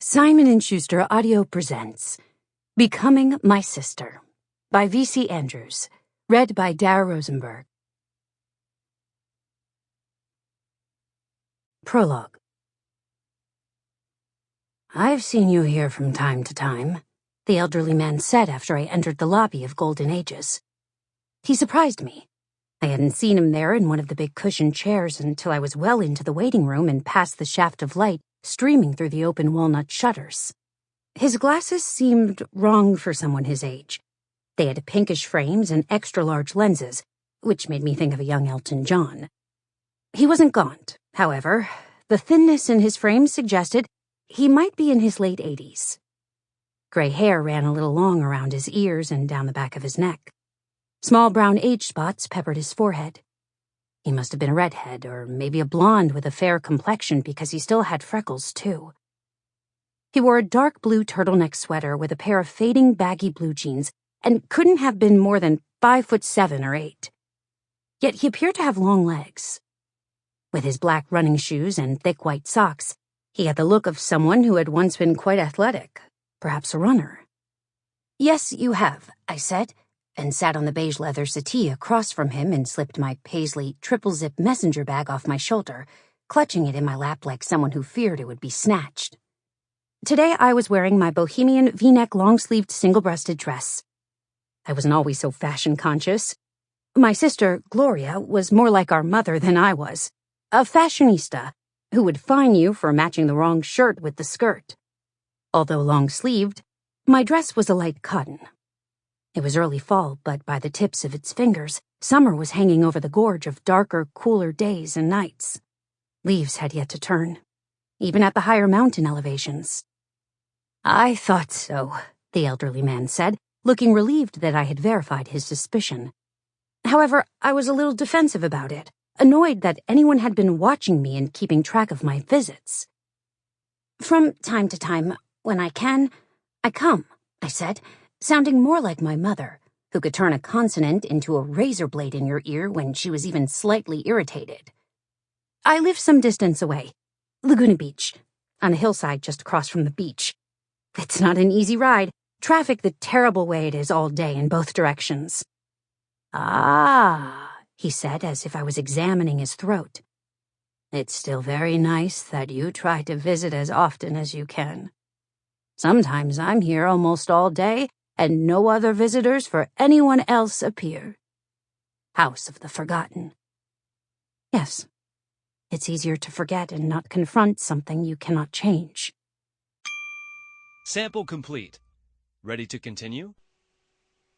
Simon & Schuster Audio presents Becoming My Sister by V.C. Andrews, read by Dara Rosenberg. Prologue. "I've seen you here from time to time," the elderly man said after I entered the lobby of Golden Ages. He surprised me. I hadn't seen him there in one of the big cushioned chairs until I was well into the waiting room and past the shaft of light streaming through the open walnut shutters. His glasses seemed wrong for someone his age. They had pinkish frames and extra-large lenses, which made me think of a young Elton John. He wasn't gaunt, however. The thinness in his frame suggested he might be in his late 80s. Gray hair ran a little long around his ears and down the back of his neck. Small brown age spots peppered his forehead. He must have been a redhead, or maybe a blonde with a fair complexion because he still had freckles, too. He wore a dark blue turtleneck sweater with a pair of fading baggy blue jeans and couldn't have been more than 5'7" or 8. Yet he appeared to have long legs. With his black running shoes and thick white socks, he had the look of someone who had once been quite athletic, perhaps a runner. "Yes, you have," I said, and sat on the beige leather settee across from him and slipped my paisley triple-zip messenger bag off my shoulder, clutching it in my lap like someone who feared it would be snatched. Today I was wearing my bohemian V-neck long-sleeved single-breasted dress. I wasn't always so fashion-conscious. My sister, Gloria, was more like our mother than I was, a fashionista who would fine you for matching the wrong shirt with the skirt. Although long-sleeved, my dress was a light cotton. It was early fall, but by the tips of its fingers, summer was hanging over the gorge of darker, cooler days and nights. Leaves had yet to turn, even at the higher mountain elevations. "I thought so," the elderly man said, looking relieved that I had verified his suspicion. However, I was a little defensive about it, annoyed that anyone had been watching me and keeping track of my visits. "From time to time, when I can, I come," I said, sounding more like my mother, who could turn a consonant into a razor blade in your ear when she was even slightly irritated. "I live some distance away, Laguna Beach, on a hillside just across from the beach. It's not an easy ride, traffic the terrible way it is all day in both directions." "Ah," he said, as if I was examining his throat. "It's still very nice that you try to visit as often as you can. Sometimes I'm here almost all day, and no other visitors for anyone else appear. House of the forgotten." Yes, it's easier to forget and not confront something you cannot change. Sample complete. Ready to continue?